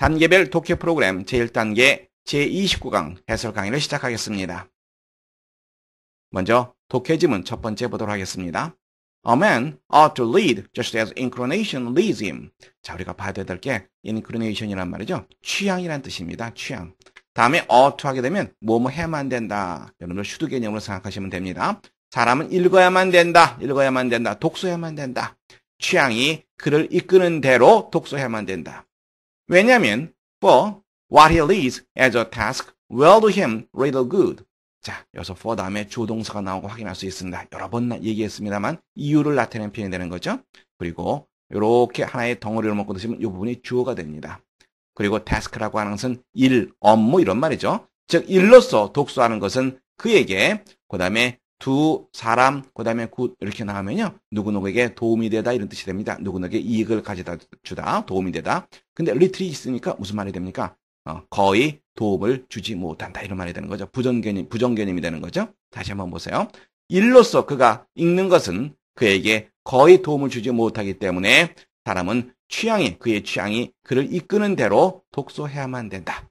단계별 독해 프로그램 제1단계 제29강 해설 강의를 시작하겠습니다. 먼저 독해 지문 첫 번째 보도록 하겠습니다. A man ought to lead just as inclination leads him. 자, 우리가 봐야 될 게 inclination이란 말이죠. 취향이란 뜻입니다. 취향. 다음에 ought to 하게 되면 뭐뭐 해야만 된다. 여러분들 슈드 개념으로 생각하시면 됩니다. 사람은 읽어야만 된다. 읽어야만 된다. 독서해야만 된다. 취향이 그를 이끄는 대로 독서해야만 된다. 왜냐하면 for what he leads as a task will do him rather good. 자, 여기서 for 다음에 조동사가 나오고 확인할 수 있습니다. 여러 번 얘기했습니다만 이유를 나타내는 표현이 되는 거죠. 그리고 이렇게 하나의 덩어리를 묶고 드시면 이 부분이 주어가 됩니다. 그리고 task라고 하는 것은 일, 업무 이런 말이죠. 즉 일로서 독서하는 것은 그에게 그 다음에 두 사람, 그 다음에 굿 이렇게 나오면요. 누구누구에게 도움이 되다 이런 뜻이 됩니다. 누구누구에게 이익을 가져다 주다, 도움이 되다. 근데 리틀이 있으니까 무슨 말이 됩니까? 거의 도움을 주지 못한다 이런 말이 되는 거죠. 부정개념이 되는 거죠. 다시 한번 보세요. 일로서 그가 읽는 것은 그에게 거의 도움을 주지 못하기 때문에 사람은 그의 취향이 그를 이끄는 대로 독서해야만 된다.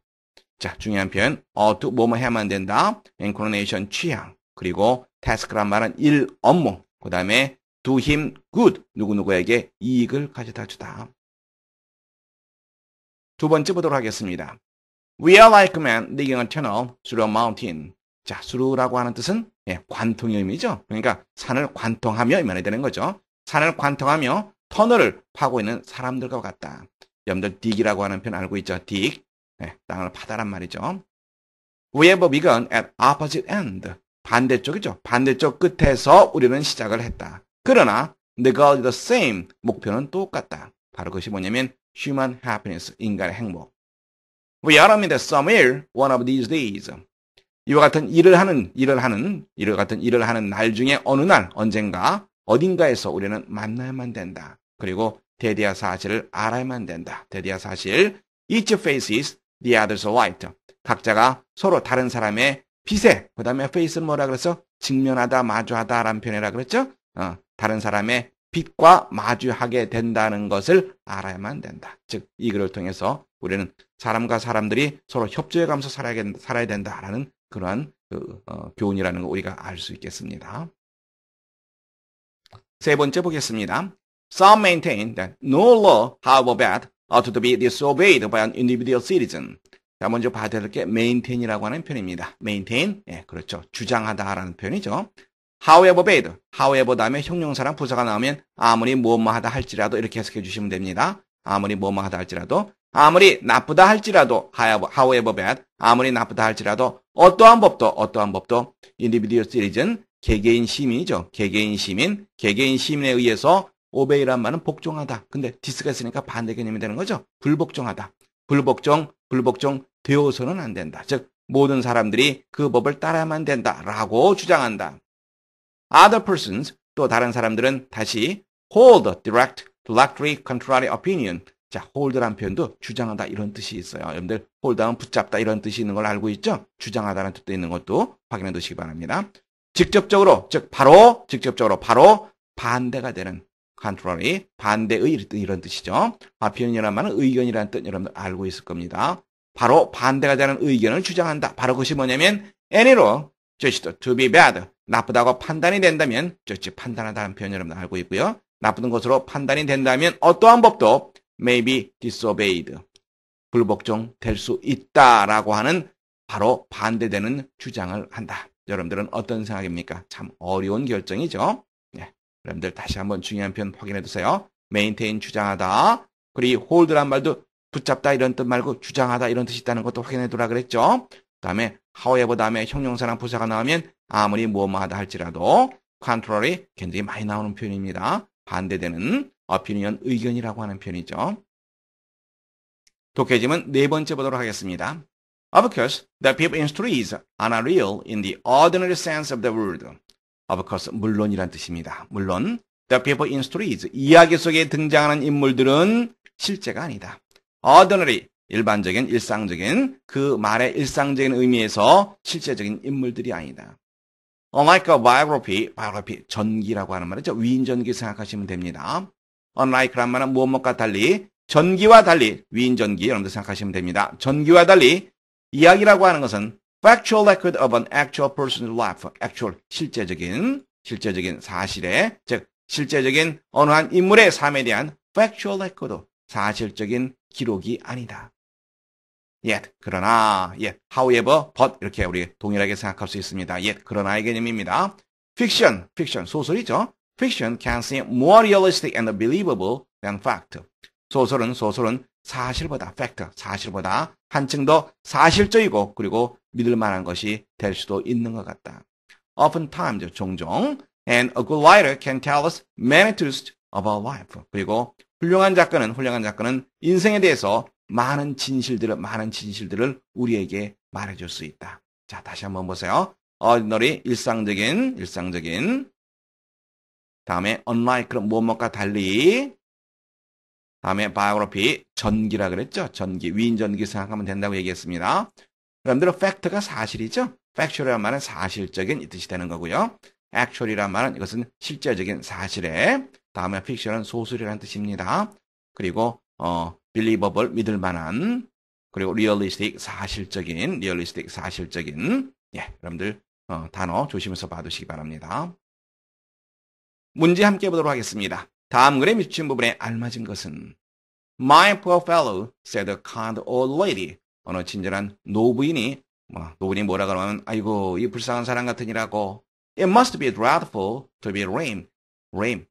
자, 중요한 표현, 뭐뭐 해야만 된다. inclination, 취향. 그리고 task란 말은 일, 업무. 그 다음에 do him good. 누구누구에게 이익을 가져다 주다. 두 번째 보도록 하겠습니다. We are like men digging a tunnel through a mountain. 자, through라고 하는 뜻은 관통의 의미죠. 그러니까 산을 관통하며 이 말이 되는 거죠. 산을 관통하며 터널을 파고 있는 사람들과 같다. 여러분들 dig이라고 하는 표현 알고 있죠? dig. 땅을 파다란 말이죠. We have begun at opposite end. 반대쪽이죠. 반대쪽 끝에서 우리는 시작을 했다. 그러나 the goal is the same. 목표는 똑같다. 바로 그것이 뭐냐면 human happiness, 인간의 행복. We are meet somewhere one of these days. 이와 같은 일을 하는 날 중에 어느 날 언젠가 어딘가에서 우리는 만나야만 된다. 그리고 대대야 사실을 알아야만 된다. 대대야 사실. Each faces the other's light. 각자가 서로 다른 사람의 빛에, 그 다음에 face는 뭐라 그랬어? 직면하다, 마주하다라는 표현이라 그랬죠? 다른 사람의 빛과 마주하게 된다는 것을 알아야만 된다. 즉, 이 글을 통해서 우리는 사람과 사람들이 서로 협조해가면서 살아야 된다라는 그러한 교훈이라는 거 우리가 알 수 있겠습니다. 세 번째 보겠습니다. Some maintain that no law, however bad, ought to be disobeyed by an individual citizen. 자, 먼저 봐야 될 게 maintain이라고 하는 표현입니다. maintain, 그렇죠. 주장하다라는 표현이죠. however bad, however 다음에 형용사랑 부사가 나오면 아무리 뭐뭐하다 할지라도 이렇게 해석해 주시면 됩니다. 아무리 뭐뭐하다 할지라도, 아무리 나쁘다 할지라도, however bad, 아무리 나쁘다 할지라도 어떠한 법도 individual citizen, 개개인 시민이죠. 개개인 시민에 의해서 obey란 말은 복종하다. 근데 dis가 있으니까 반대 개념이 되는 거죠. 불복종하다. 불복종 되어서는 안 된다. 즉 모든 사람들이 그 법을 따라야만 된다라고 주장한다. Other persons, 또 다른 사람들은 다시 hold direct, directly contrary opinion. 자, hold란 표현도 주장하다 이런 뜻이 있어요. 여러분들 hold하면 붙잡다 이런 뜻이 있는 걸 알고 있죠? 주장하다는 뜻도 있는 것도 확인해 두시기 바랍니다. 직접적으로 바로 반대가 되는 contrary, 반대의 이런 뜻이죠. opinion이라는 말은 의견이라는 뜻 여러분들 알고 있을 겁니다. 바로 반대가 되는 의견을 주장한다. 바로 그것이 뭐냐면 any로 judged to be bad. 나쁘다고 판단이 된다면 judge 판단하다는 표현 여러분들 알고 있고요. 나쁜 것으로 판단이 된다면 어떠한 법도 may be disobeyed. 불복종 될 수 있다라고 하는 바로 반대되는 주장을 한다. 여러분들은 어떤 생각입니까? 참 어려운 결정이죠. 여러분들 다시 한번 중요한 표현 확인해 두세요. maintain 주장하다. 그리고 hold란 말도 붙잡다 이런 뜻 말고 주장하다 이런 뜻이 있다는 것도 확인해 두라 그랬죠. 다음에 however 다음에 형용사랑 부사가 나오면 아무리 뭐뭐하다 할지라도 contrary 굉장히 많이 나오는 표현입니다. 반대되는 opinion 의견이라고 하는 표현이죠. 독해지문 네 번째 보도록 하겠습니다. Of course, the people in streets are not real in the ordinary sense of the word. Of course, 물론이란 뜻입니다. 물론, the people in streets, 이야기 속에 등장하는 인물들은 실제가 아니다. ordinary, 일반적인, 일상적인, 그 말의 일상적인 의미에서 실제적인 인물들이 아니다. Unlike a biography, 전기라고 하는 말이죠. 위인전기 생각하시면 됩니다. Unlike란 말은 무엇과 달리 전기와 달리, 위인전기 여러분들 생각하시면 됩니다. 전기와 달리 이야기라고 하는 것은 factual record of an actual person's life. actual, 실제적인 사실에, 즉 실제적인 어느 한 인물의 삶에 대한 factual record, 사실적인 기록이 아니다. yet, 그러나, yet, however, but 이렇게 우리 동일하게 생각할 수 있습니다. yet, 그러나의 개념입니다. fiction, 소설이죠. fiction can seem more realistic and believable than fact. 소설은 사실보다, 사실보다 한층 더 사실적이고 그리고 믿을 만한 것이 될 수도 있는 것 같다. Oftentimes, 종종, and a good writer can tell us many truths about life. 그리고 훌륭한 작가는 인생에 대해서 많은 진실들을 우리에게 말해줄 수 있다. 자, 다시 한번 보세요. ordinary, 일상적인. 다음에 unlike, 무엇과 달리. 다음에 biography, 전기라 그랬죠? 전기, 위인전기 생각하면 된다고 얘기했습니다. 여러분들 fact가 사실이죠? factual이란 말은 사실적인 이 뜻이 되는 거고요. actual이란 말은 이것은 실제적인 사실에, 다음에 fiction은 소설이라는 뜻입니다. 그리고 believable, 믿을 만한, 그리고 realistic, 사실적인, 예, 여러분들 단어 조심해서 봐두시기 바랍니다. 문제 함께 보도록 하겠습니다. 다음 글에 밑줄 부분에 알맞은 것은 My poor fellow, said a kind old lady. 어느 친절한 노부인이 뭐라 그러면 아이고 이 불쌍한 사람 같으니라고. It must be dreadful to be lame.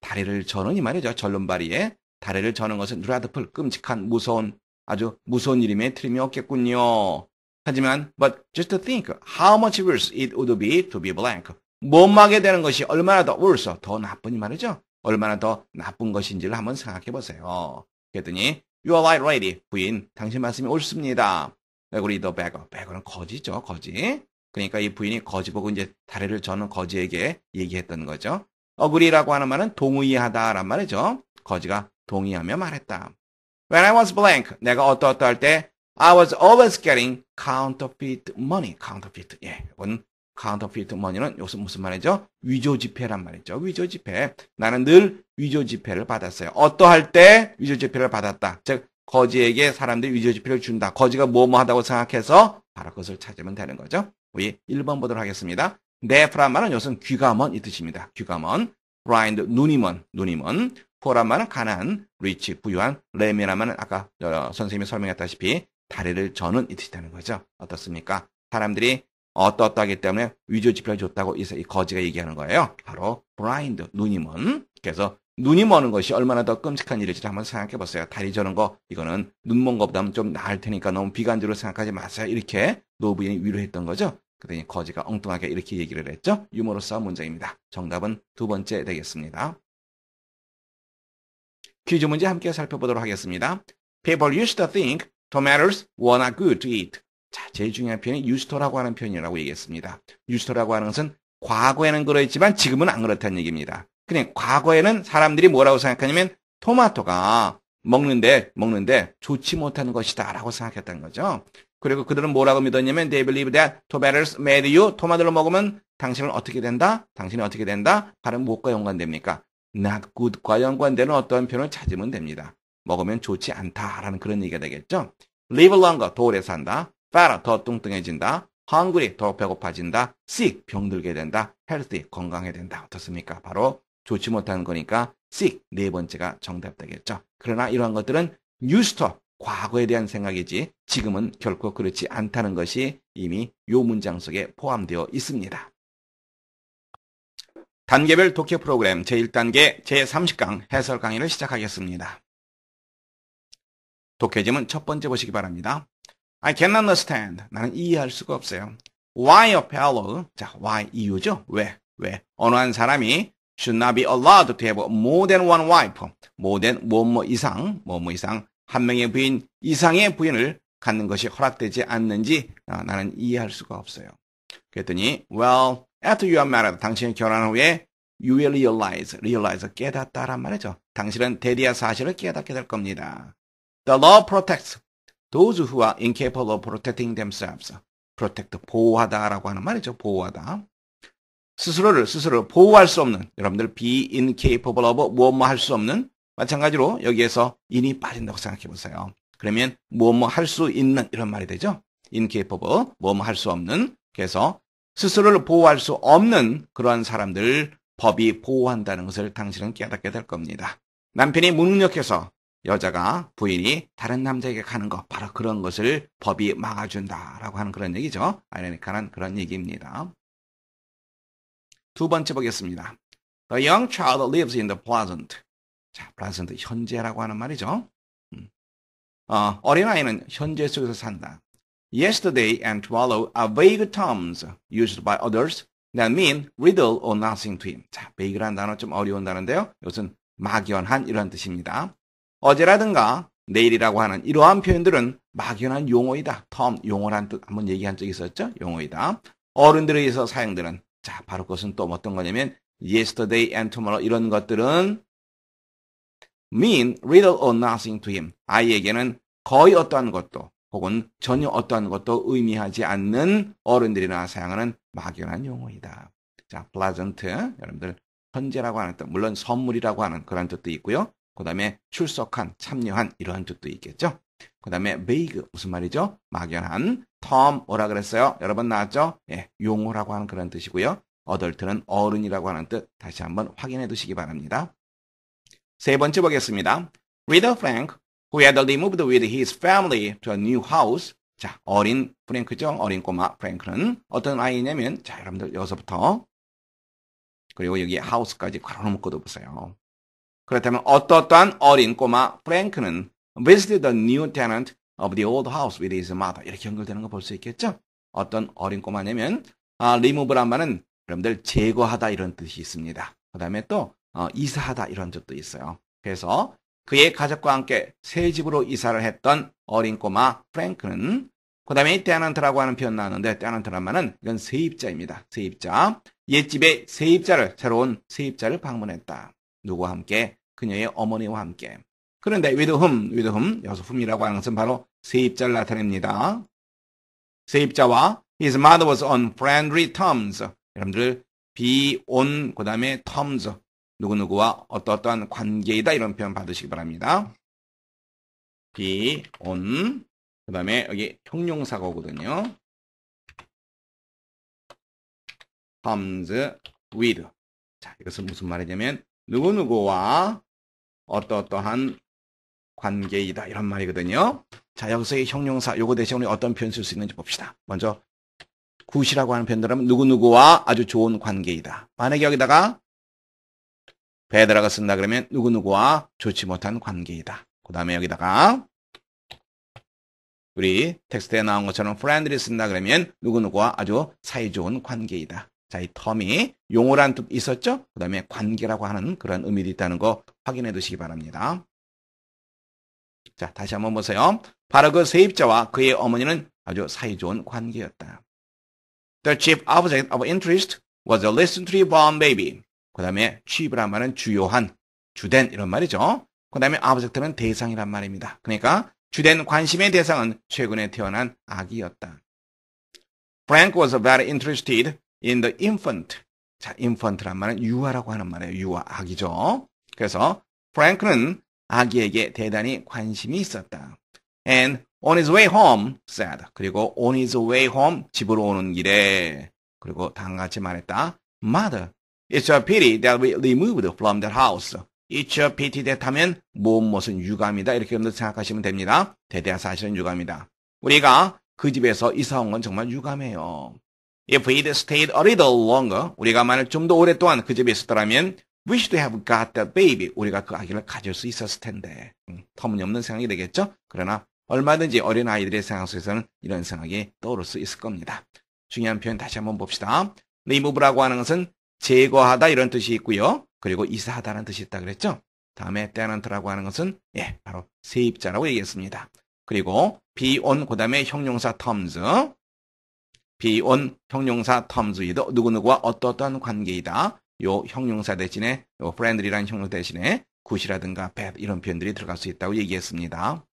다리를 저는 이 말이죠. 절름발이에 다리를 저는 것은 dreadful, 끔찍한, 아주 무서운 일임에 틀림이 없겠군요. 하지만 but just to think how much worse it would be to be blank. 못 마게 되는 것이 얼마나 더 worse, 더 나쁜 이 말이죠. 얼마나 더 나쁜 것인지를 한번 생각해 보세요. 그랬더니 You are right, lady. 부인, 당신 말씀이 옳습니다. Agree the beggar. beggar는 거지죠, 거지. 그러니까 이 부인이 거지 보고 이제 다리를 저는 거지에게 얘기했던 거죠. agree라고 하는 말은 동의하다란 말이죠. 거지가 동의하며 말했다. When I was blank, 내가 어떠할 때 I was always getting counterfeit money. counterfeit. 예, 이건 counterfeit money는 이것은 무슨 말이죠? 위조지폐란 말이죠. 위조지폐. 나는 늘 위조지폐를 받았어요. 어떠할 때 위조지폐를 받았다. 즉 거지에게 사람들이 위조지폐를 준다. 거지가 뭐뭐 하다고 생각해서 바로 그것을 찾으면 되는 거죠. 우리 1번 보도록 하겠습니다. deaf란 말은 이것은 귀가 먼 이 뜻입니다. 귀가 먼. blind, 눈이 먼. poor란 말은 가난한, rich, 부유한. lame이란 말은 아까 선생님이 설명했다시피 다리를 저는 이 뜻이 되는 거죠. 어떻습니까? 사람들이 어떠하기 때문에 위조지폐를 줬다고 이 거지가 얘기하는 거예요. 바로 blind, 눈이 먼. 그래서 눈이 머는 것이 얼마나 더 끔찍한 일일지 한번 생각해 보세요. 다리 저는 거 이거는 눈 먼 것보다는 좀 나을 테니까 너무 비관적으로 생각하지 마세요. 이렇게 노부인이 위로했던 거죠. 그랬더니 거지가 엉뚱하게 이렇게 얘기를 했죠. 유머러스한 문장입니다. 정답은 두 번째 되겠습니다. 퀴즈 문제 함께 살펴보도록 하겠습니다. People used to think tomatoes were not good to eat. 자, 제일 중요한 표현이 used to라고 하는 표현이라고 얘기했습니다. used to라고 하는 것은 과거에는 그랬지만 지금은 안 그렇다는 얘기입니다. 그냥 과거에는 사람들이 뭐라고 생각하냐면 토마토가 먹는데 좋지 못한 것이다 라고 생각했다는 거죠. 그리고 그들은 뭐라고 믿었냐면 they believe that tomatoes made you. 토마토를 먹으면 당신이 어떻게 된다? 발음 무엇과 연관됩니까? not good과 연관되는 어떠한 표현을 찾으면 됩니다. 먹으면 좋지 않다라는 그런 얘기가 되겠죠. live longer, 더 오래 산다. fatter, 더 뚱뚱해진다. hungry, 더 배고파진다. sick, 병들게 된다. healthy, 건강해야 된다. 어떻습니까? 바로 좋지 못한 거니까 sick, 네 번째가 정답 되겠죠. 그러나 이러한 것들은 used to, 과거에 대한 생각이지 지금은 결코 그렇지 않다는 것이 이미 요 문장 속에 포함되어 있습니다. 단계별 독해 프로그램 제1단계 제30강 해설 강의를 시작하겠습니다. 독해지문 첫 번째 보시기 바랍니다. I cannot understand. 나는 이해할 수가 없어요. Why a fellow? 자, why 이유죠. 왜? 어느 한 사람이 should not be allowed to have more than one wife. more than 뭐뭐 이상 한 명의 부인 이상의 부인을 갖는 것이 허락되지 않는지 나는 이해할 수가 없어요. 그랬더니 well, after you are married, 당신이 결혼한 후에 you will realize 깨닫다란 말이죠. 당신은 대리야 사실을 깨닫게 될 겁니다. The law protects those who are incapable of protecting themselves. protect, 보호하다라고 하는 말이죠. 보호하다. 스스로를 보호할 수 없는, 여러분들 be incapable of 뭐뭐 할 수 없는 마찬가지로 여기에서 in이 빠진다고 생각해 보세요. 그러면 뭐뭐 할 수 있는 이런 말이 되죠. incapable, 뭐뭐 할 수 없는. 그래서 스스로를 보호할 수 없는 그러한 사람들을 법이 보호한다는 것을 당신은 깨닫게 될 겁니다. 남편이 무능력해서 여자가 부인이 다른 남자에게 가는 것, 바로 그런 것을 법이 막아준다라고 하는 그런 얘기죠. 아이러니컬한 그런 얘기입니다. 두 번째 보겠습니다. The young child lives in the present. 자, present, 현재라고 하는 말이죠. 어린아이는 현재 속에서 산다. Yesterday and tomorrow are vague terms used by others that mean little or nothing to him. 자, vague라는 단어 좀 어려운 단어인데요. 이것은 막연한 이런 뜻입니다. 어제라든가 내일이라고 하는 이러한 표현들은 막연한 용어이다. term, 용어란 뜻 한번 얘기한 적이 있었죠? 용어이다. 어른들에 의해서 사용되는, 자, 바로 그것은 또 어떤 거냐면 yesterday and tomorrow 이런 것들은 mean little or nothing to him. 아이에게는 거의 어떠한 것도 혹은 전혀 어떠한 것도 의미하지 않는 어른들이나 사용하는 막연한 용어이다. 자, pleasant, 여러분들 현재라고 하는 뜻, 물론 선물이라고 하는 그런 뜻도 있고요. 그 다음에 출석한, 참여한 이러한 뜻도 있겠죠. 그 다음에 vague, 무슨 말이죠? 막연한. term, 뭐라 그랬어요? 여러 번 나왔죠? 예, 용어라고 하는 그런 뜻이고요. adult는 어른이라고 하는 뜻, 다시 한번 확인해 두시기 바랍니다. 세 번째 보겠습니다. Reader Frank, who had moved with his family to a new house. 자, 어린 프랭크죠. 어린 꼬마 프랭크는 어떤 아이냐면, 자, 여러분들 여기서부터 그리고 여기 house까지 괄호 묶어도 보세요. 그렇다면 어떠한 어린 꼬마 프랭크는 visited the new tenant of the old house with his mother. 이렇게 연결되는 거 볼 수 있겠죠? 어떤 어린 꼬마냐면, remove란 말은 여러분들 제거하다 이런 뜻이 있습니다. 그 다음에 또 이사하다 이런 뜻도 있어요. 그래서 그의 가족과 함께 새 집으로 이사를 했던 어린 꼬마 프랭크는 그 다음에 tenant라고 하는 표현 나왔는데 tenant란 말은 이건 세입자입니다. 세입자. 옛집에 세입자를 새로운 세입자를 방문했다. 누구와 함께? 그녀의 어머니와 함께. 그런데 with whom 여기서 whom이라고 하는 것은 바로 세입자를 나타냅니다. 세입자와 his mother was on friendly terms. 여러분들 be on 그 다음에 terms 누구누구와 어떠한 관계이다 이런 표현 받으시기 바랍니다. be on 그 다음에 여기 형용사거든요. terms with. 자, 이것은 무슨 말이냐면 누구누구와 어떠한 관계이다 이런 말이거든요. 자, 여기서의 형용사 요거 대신 우리 어떤 표현 쓸 수 있는지 봅시다. 먼저 굿이라고 하는 표현들은 누구누구와 아주 좋은 관계이다. 만약에 여기다가 bad라고 쓴다 그러면 누구누구와 좋지 못한 관계이다. 그 다음에 여기다가 우리 텍스트에 나온 것처럼 friendly 쓴다 그러면 누구누구와 아주 사이좋은 관계이다. 자, 이 term이 용어란 뜻 있었죠? 그 다음에 관계라고 하는 그런 의미도 있다는 거 확인해 두시기 바랍니다. 자, 다시 한번 보세요. 바로 그 세입자와 그의 어머니는 아주 사이좋은 관계였다. The chief object of interest was a recently born baby. 그 다음에 chief란 말은 주요한, 주된 이런 말이죠. 그 다음에 object는 대상이란 말입니다. 그러니까 주된 관심의 대상은 최근에 태어난 아기였다. Frank was very interested in the infant. 자, infant란 말은 유아라고 하는 말이에요. 유아, 아기죠. 그래서 프랭크는 아기에게 대단히 관심이 있었다. And on his way home, said. 그리고 on his way home, 집으로 오는 길에. 그리고 다음같이 말했다. Mother, it's a pity that we removed from that house. It's a pity that 하면 무엇은 유감이다. 이렇게 여러분들 생각하시면 됩니다. 대대사실은 유감이다. 우리가 그 집에서 이사 온 건 정말 유감해요. If we'd stayed a little longer, 우리가 만약 좀 더 오랫동안 그 집에 있었더라면 we should have got that baby. 우리가 그 아기를 가질 수 있었을 텐데. 터무니없는 생각이 되겠죠? 그러나 얼마든지 어린 아이들의 생각 속에서는 이런 생각이 떠오를 수 있을 겁니다. 중요한 표현 다시 한번 봅시다. remove라고 하는 것은 제거하다 이런 뜻이 있고요. 그리고 이사하다는 뜻이 있다 그랬죠? 다음에 tenant라고 하는 것은 바로 세입자라고 얘기했습니다. 그리고 be on 그 다음에 형용사 terms. be on 형용사 terms이도 누구누구와 어떠한 관계이다. 요 형용사 대신에 요 friendly라는 형용사 대신에 good이라든가 bad 이런 표현들이 들어갈 수 있다고 얘기했습니다.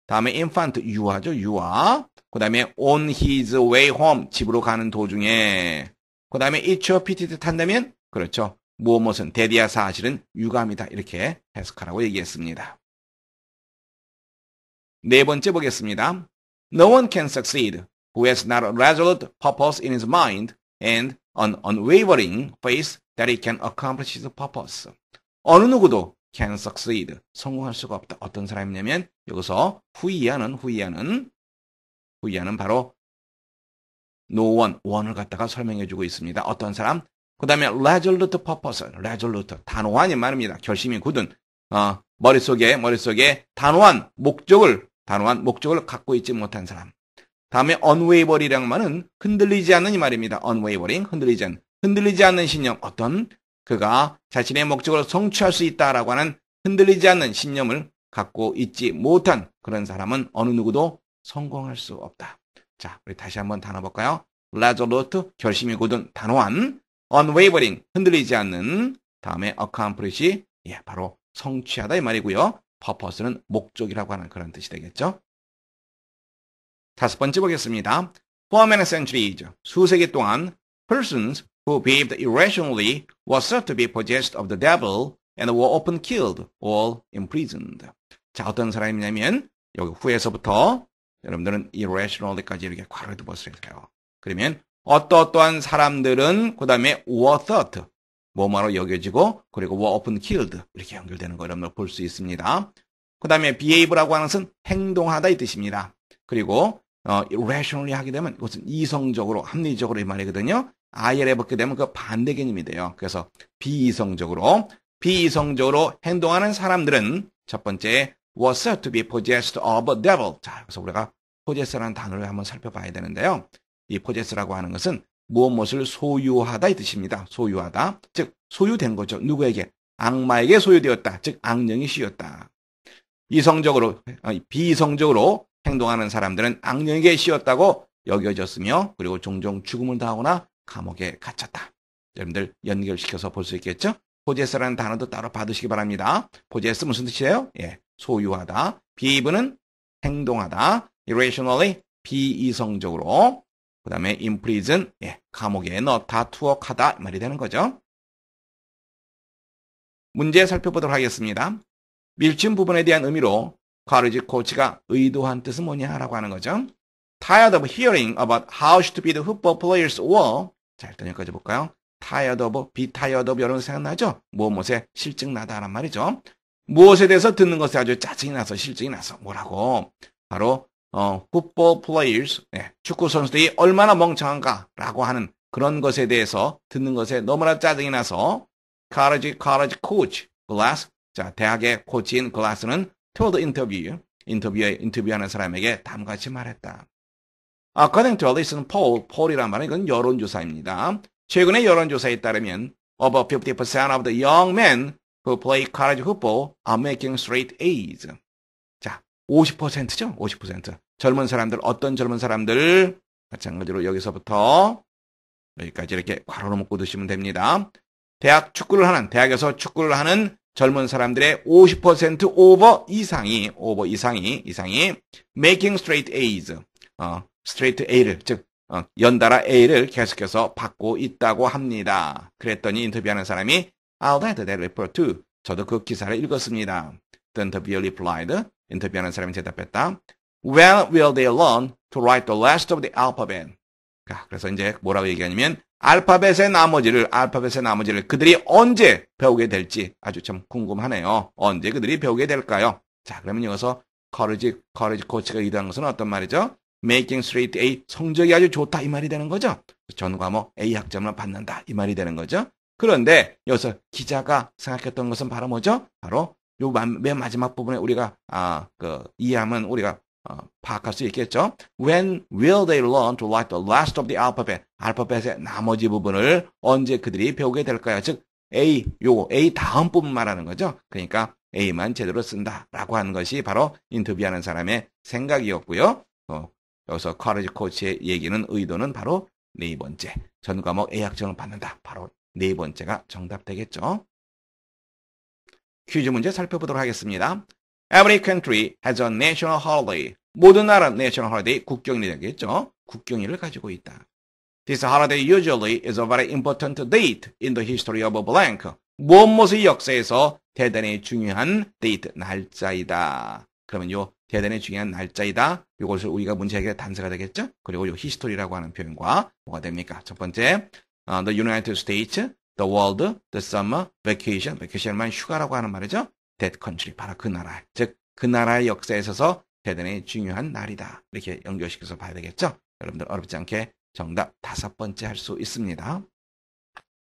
다음에 infant 유아죠. 유아. 그 다음에 on his way home 집으로 가는 도중에 그 다음에 it's a pity 뜻 한다면 그렇죠. 무엇은 대디야 사실은 유감이다. 이렇게 해석하라고 얘기했습니다. 네 번째 보겠습니다. No one can succeed who has not a resolute purpose in his mind and an unwavering faith that he can accomplish his purpose. 어느 누구도 can succeed, 성공할 수가 없다. 어떤 사람이냐면 여기서 후이하는 바로 no one, one을 갖다가 설명해주고 있습니다. 어떤 사람? 그 다음에 resolute purpose, resolute, 단호한 이 말입니다. 결심이 굳은 머릿속에 단호한 목적을 갖고 있지 못한 사람. 다음에 unwavering이라는 말은 흔들리지 않는 이 말입니다. unwavering, 흔들리지 않는 신념. 어떤 그가 자신의 목적을 성취할 수 있다라고 하는 흔들리지 않는 신념을 갖고 있지 못한 그런 사람은 어느 누구도 성공할 수 없다. 자, 우리 다시 한번 단어 볼까요? resolute, 결심이 굳은 단호한, unwavering, 흔들리지 않는, 다음에 accomplish, 바로 성취하다 이 말이고요. purpose는 목적이라고 하는 그런 뜻이 되겠죠. 다섯 번째 보겠습니다. For many centuries, 수세기 동안 persons who behaved irrationally were said to be possessed of the devil and were often killed or imprisoned. 자, 어떤 사람이냐면 여기 후에서부터 여러분들은 irrationally까지 이렇게 괄호를 보세요. 그러면 어떠한 사람들은 그 다음에 were thought, 뭐뭐로 여겨지고 그리고 were often killed 이렇게 연결되는 거 여러분들 볼 수 있습니다. 그 다음에 behave라고 하는 것은 행동하다 이 뜻입니다. 그리고 irrationally 하게 되면 이것은 이성적으로, 합리적으로 이 말이거든요. IL에 붙게 되면 그 반대 개념이 돼요. 그래서 비이성적으로 행동하는 사람들은 첫 번째 was said to be possessed of a devil. 자, 그래서 우리가 possess라는 단어를 한번 살펴봐야 되는데요. 이 possess라고 하는 것은 무엇을 소유하다 이 뜻입니다. 소유하다. 즉 소유된 거죠. 누구에게? 악마에게 소유되었다. 즉 악령이 씌웠다. 비이성적으로 행동하는 사람들은 악령에게 씌웠다고 여겨졌으며 그리고 종종 죽음을 당하거나 감옥에 갇혔다. 여러분들 연결시켜서 볼 수 있겠죠? possess라는 단어도 따로 받으시기 바랍니다. possess 무슨 뜻이에요? 소유하다. behave는 행동하다. irrationally 비이성적으로. 그 다음에 imprison 감옥에 넣다, 투옥하다 말이 되는 거죠. 문제 살펴보도록 하겠습니다. 밀짚 부분에 대한 의미로 카르지 코치가 의도한 뜻은 뭐냐라고 하는 거죠. Tired of hearing about how stupid football players were. 자, 일단 여기까지 볼까요? Tired of, be tired of 여러분 생각나죠? 무엇에 실증 나다란 말이죠. 무엇에 대해서 듣는 것에 아주 짜증이 나서 실증이 나서 뭐라고? 바로 football players, 축구 선수들이 얼마나 멍청한가라고 하는 그런 것에 대해서 듣는 것에 너무나 짜증이 나서 college coach Glass, 자 대학의 코치인 글라스는 told 인터뷰하는 사람에게 다음같이 말했다. According to a recent poll, poll이란 말은 이건 여론조사입니다. 최근의 여론조사에 따르면 over 50% of the young men who play college football are making straight A's. 자, 50%죠? 50%. 젊은 사람들, 어떤 젊은 사람들? 마찬가지로 여기서부터 여기까지 이렇게 괄호로 묶고 두시면 됩니다. 대학에서 축구를 하는 젊은 사람들의 50% 오버 이상이 making straight A's, straight A를, 즉 연달아 A를 계속해서 받고 있다고 합니다. 그랬더니 인터뷰하는 사람이 I'll read that report too. 저도 그 기사를 읽었습니다. The interviewer replied. 인터뷰하는 사람이 대답했다. When will they learn to write the rest of the alphabet? 그래서 이제 뭐라고 얘기하냐면 알파벳의 나머지를 그들이 언제 배우게 될지 아주 참 궁금하네요. 언제 그들이 배우게 될까요? 자, 그러면 여기서 커리지 코치가 의도한 것은 어떤 말이죠? Making straight A, 성적이 아주 좋다 이 말이 되는 거죠. 전 과목 A 학점을 받는다 이 말이 되는 거죠. 그런데 여기서 기자가 생각했던 것은 바로 뭐죠? 바로 요 맨 마지막 부분에 우리가 이해하면 우리가 파악할 수 있겠죠. When will they learn to write the last of the alphabet? 알파벳의 나머지 부분을 언제 그들이 배우게 될까요? 즉 A 다음 부분 말하는 거죠. 그러니까 A만 제대로 쓴다라고 하는 것이 바로 인터뷰하는 사람의 생각이었고요. 여기서 커리지 코치의 얘기는 의도는 바로 네 번째. 전 과목 A 학점을 받는다. 바로 네 번째가 정답 되겠죠. 퀴즈 문제 살펴보도록 하겠습니다. Every country has a national holiday. 모든 나라 national holiday 국경일이 되겠죠. 국경일을 가지고 있다. This holiday usually is a very important date in the history of blank. 무엇의 역사에서 대단히 중요한 데이트, 날짜이다. 그러면 요 대단히 중요한 날짜이다. 이것을 우리가 문제 해결 단서가 되겠죠? 그리고 요 history라고 하는 표현과 뭐가 됩니까? 첫 번째, the United States, the world, the summer, vacation. vacation만 휴가라고 하는 말이죠. That country, 바로 그 나라. 즉, 그 나라의 역사에 있어서 대단히 중요한 날이다. 이렇게 연결시켜서 봐야 되겠죠? 여러분들 어렵지 않게 정답 5번째 할 수 있습니다.